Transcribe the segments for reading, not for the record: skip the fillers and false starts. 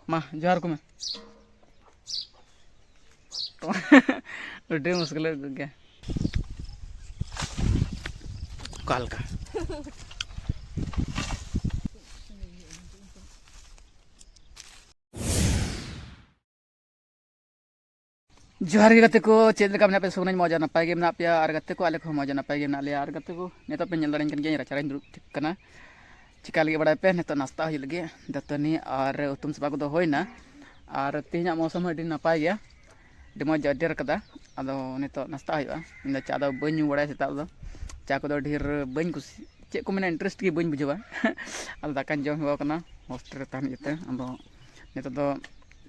मा जोहार को में तो मुश्किल गया काल का जोहार गे गाते को चेद लेका मेना पे सोना मजा नपाय गे मेना पेया आर गाते को आले को मजा नपाय गे मेना ले आर गाते को नेतो पे नेल दाड़ेन कन गे राचाराइन दुरुब ठीक कना चिका लगे बड़ा पे नेतो नास्ता हुई लगे दतनी और उतुम सबा को होइना और तेहना मौसम अडी नपाय गया अडी मज अडेर कदा अदो नेतो नास्ता हुआ इन चा दो बñ बड़ा सेता दो चा को ढेर बñ कुसी चेक को मेना इंटरेस्ट गे बñ बुझवा अदो दाकान जम हुआ कना हॉस्टल रे तान जेते अदो नेतो दो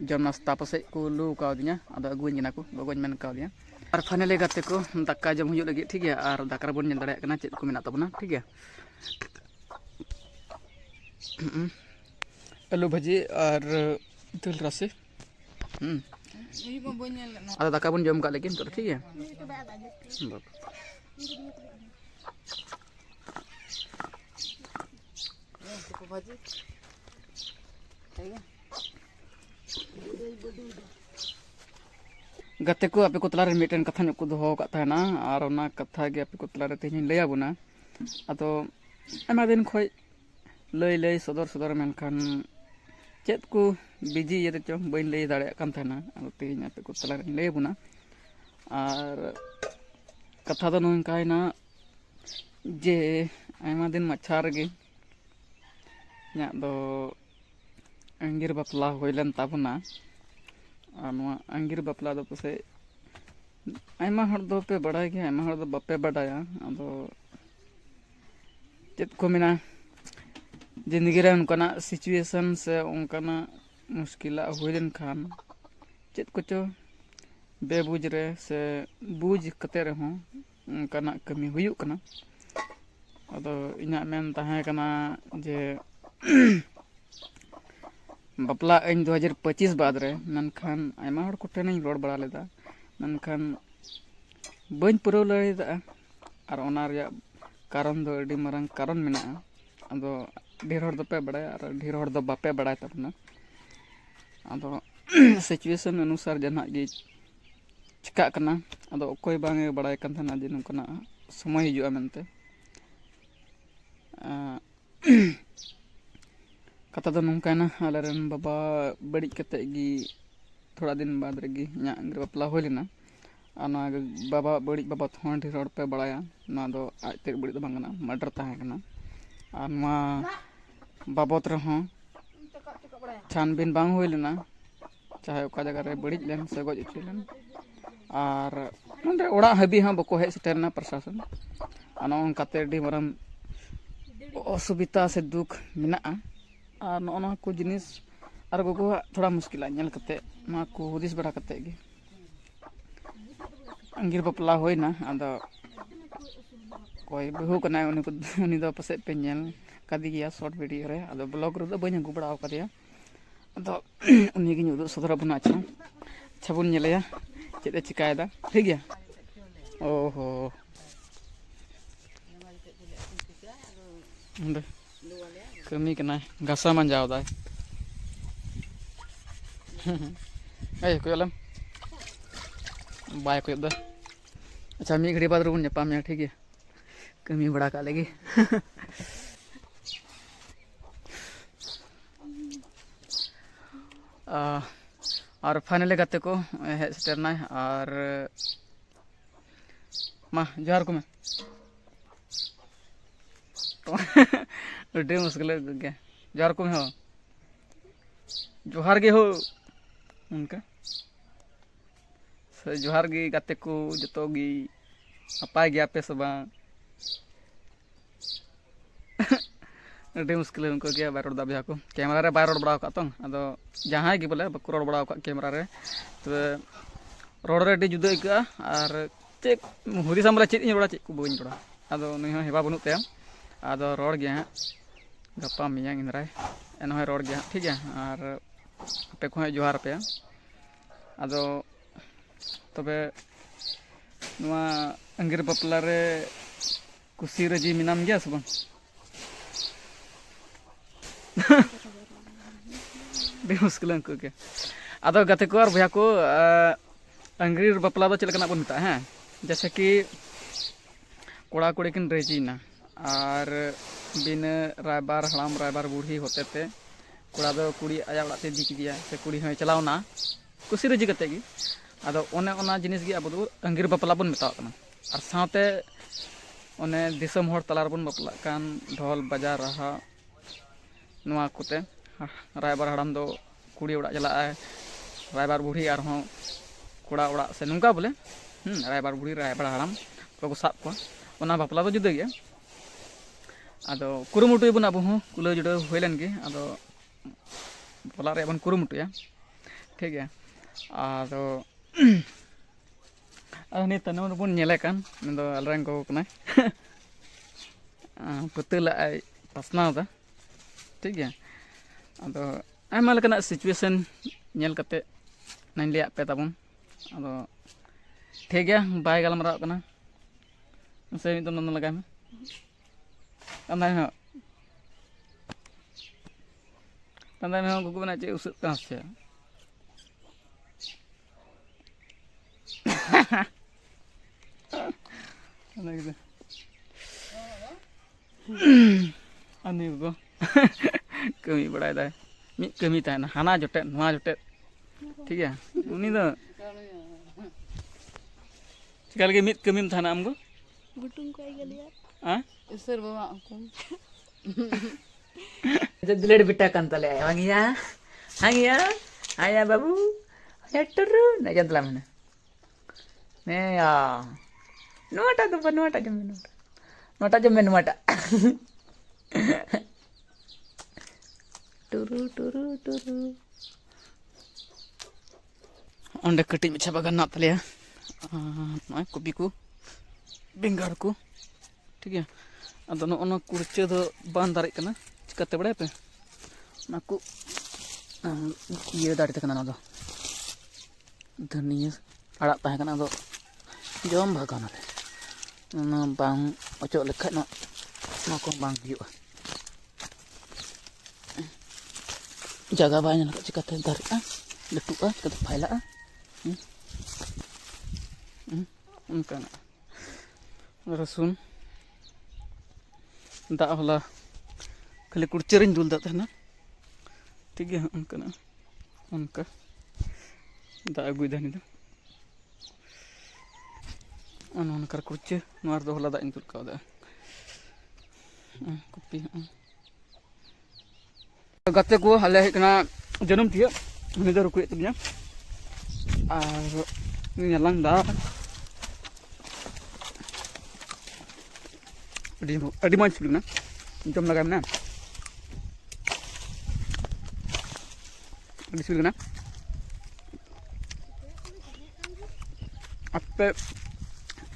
जम नास्ता पसे को लू कावदिया अदो अगुइन गिना को बगोñ मेन कावदिया और फाइनली गाते को दाका जम हुई लगे ठीक है और दाका बन नेल दाड़े कना चेक को मेना तबना ठीक है आलू भाजी और दाल राशि ada tak kabun jom kak lagi untuk ठीक है गाते को आपे को तला रे मिटन कथा नु को दोहो का थाना और ओना कथा गे आपे को तला रे तेहिन लया बुना अतो आमा दिन खोय लय लय सदर सदर मेनखान चेत को बिजी ये चो बन लय दाड़े कान थाना तेहिन आपे को तला रे लय बुना और कथा दो नोंकायना जे आमा दिन मच्छार गे nya do अंगीर बापला होइलन ताबना अंगीर बापला दो पसे आयमा हर दो पे बड़ा गया आयमा हर दो बापे बड़ाया अदो चेत को मेना जिंदगी रे उनकाना सिचुएशन से उनकाना मुश्किला होइलन खान चेत को चो बेबुज रे से बुज कते रे हो उनकाना कमी हुयु कना अदो इना मेन ताहे कना जे बापला इन 2025 बाद रे मनखान आयमा हर कोठे नहीं रोड बड़ा लेदा मनखान बन पुरो लेदा और ओना रे कारण दो अडी मरंग कारण मेना अदो ढेर हर दो पे बड़ा और ढेर हर दो बापे बड़ा तबना अदो सिचुएशन अनुसार जना गे चिका कना अदो कोई बांगे बड़ा कन थाना जे नकना समय हिजुआ मेनते कथा दो नंकाना आलेरन बाबा बड़ी कते गी थोड़ा दिन बाद रेगी nya अंगीर बापला होय लेना आना बाबा बड़ी बाबा थोन ढेर हर पे बड़ाया ना दो आते बड़ी दो बांगना मर्डर ताहे कना और मा बाबत रहो छानबीन बांग होय लेना चाहे ओका जगह रे बड़ी लेन से गज उचलेन और नंदे ओड़ा हबी हां बको हे सेटरना प्रशासन आना उनकाते डी मरम असुविधा से दुख मिना और नोना को जिनिस और गोगो थोड़ा मुश्किल नेल कते ना को हुदिस बड़ा कते गे अंगीर बापला होइना अदो कोई बहु कना उनी दो पसे पे नेल कदी गया शॉर्ट वीडियो रे अदो ब्लॉग रे दो बኝ गु बड़ा कदिया अदो उनी गे उदु सदर बना अच्छा बुन नेलया चेद ए चिकायदा ठीक गया ओहो कमी कना घासा मंजाव दा ए कोयलम बाय कोय दा अच्छा मी घड़ी बाद रुन नेपा में ठीक है कमी बड़ा का लगी और फाइनली गाते को हे सेटरना और मा जोहार को में अडी मुश्किल गया जोहार को में हो जोहार गे हो उनका से जोहार गे गाते को जतो गी अपाय गया पे सबा अडी मुश्किल उनको गया बाय रोड दा बिहा को कैमरा रे बाय रोड बड़ा का तो अदो जहां गे बोले बको रोड बड़ा का कैमरा रे तो रोड रे अडी जुदा का और चेक हुदी सामला चेक इन रोड़ा चेक को बइन रोड़ा अदो नई हो हेबा बनुते अदो रोड गया गपा मियां इंद्राय एन हो रोड गया ठीक है और पे को जोहार पे अदो तबे नुआ अंगीर बापला रे कुसी रजी मिनाम गया सब मुश्किल उनको के आदो गाते को और भैया को अंग्रेज बापला दो चलकना बन मिता हैं जैसे कि कोड़ा कुड़ी किन रेजीना और बिन रायबार हड़ाम रायबार बूढ़ी होते थे कोड़ा दो कुड़ी आया ओड़ा ते दिख दिया से कुड़ी हमें चलावना कुछ रजी कते गी आदो ओने ओना जिनिस गी अब अंग्रेज बापला बन मिता कना और साथे ओने दिसम होड़ तलार बन बापला कान ढोल बजा रहा नुआ कुते रायबार हड़ाम दो कुड़ी ओड़ा चला रायबार बूढ़ी और हों कोड़ा ओड़ा से नुका बोले रायबार बूढ़ी रायबार हड़ाम को साब को ओना बापला दो जुदा गया आदो कुरुमुटु बन अब हूँ कुला जुड़ा हुई लेन गे आदो बापला रे बन कुरुमुटुया ठीक है आदो नि तनो बन नेले कान दो अलरंग को कना पुतला पासनाव दा ठीक है आदो आयमा लेकना सिचुएशन नेल कते नाइन लिया पे ताबन आदो ठीक है बाय गालमराव कना से मिदम नन लगाय में तंदाय में गुगु बना चे उसुत का से अनि गो कमी बड़ाय दा मी कमी ताना हाना जटे नवा जटे ठीक है उनी दो चिकाल के मित कमीम थाना आमगो गुटुम को आई गलिया हां इसर बाबा को जदलेड बिटा कंतले हंगिया आया बाबू हेटरू न जदला मने ने या नोटा तो नोटा जम्मे नोटा टुरु टुरु टुरु अंडे कटी मिछा बागान ना तलिया कोबी को बेंगार को ठीक है अदो नो कुर्चे दो बांध दारे कना चिकाते बड़े पे नाकू ये दारे तकना ना दो धनिया आड़ा ताहे कना दो जम भागाना ना बांग ओचो लेखा ना को बांग हुआ जगह बाय ना चिकाते दारे लटुआ चिकाते फायला उनका रसुन दा होला खाली कुर्चेरिन दुल दाता ना ठीक है उनका दा अगुई दानी दा उनका कुर्चे नवार दो होला दा इन दुल का दा कॉपी गते को हले कना जन्म थिया उनी दा रुकुय तुमया और nyalang दा adi moj film na jom lagam na adi film na ape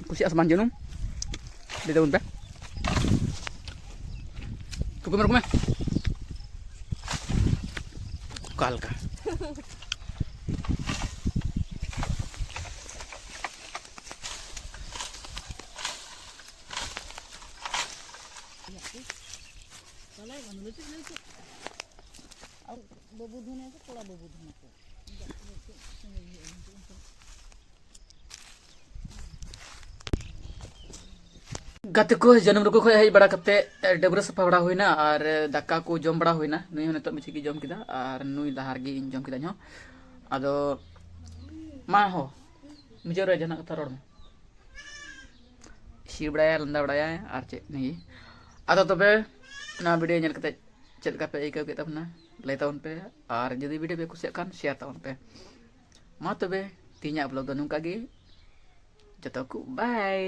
kusi asman jenum di daun pe kuku merukume kalka बाबू धुने से थोड़ा बाबू धुने से गाते को जन्म रुको खय हज बड़ा कते डबरा सफा बड़ा होइना और दाका को जम बड़ा होइना नुई हने तो मिछि की जम किदा और नुई लहार गी इन जम किदा नो आदो मा हो मिजर रे जना कथा रोड में सी बड़ाया लंदा बड़ाया और चे नहीं आदो तबे ना वीडियो नेल कते चेद का पे एक के तबना लay tahun पे और जदि वीडियो पे कुछ kan share tahun पे मा तबे तीन ब्लॉग दो नुका गे जतो को बाय।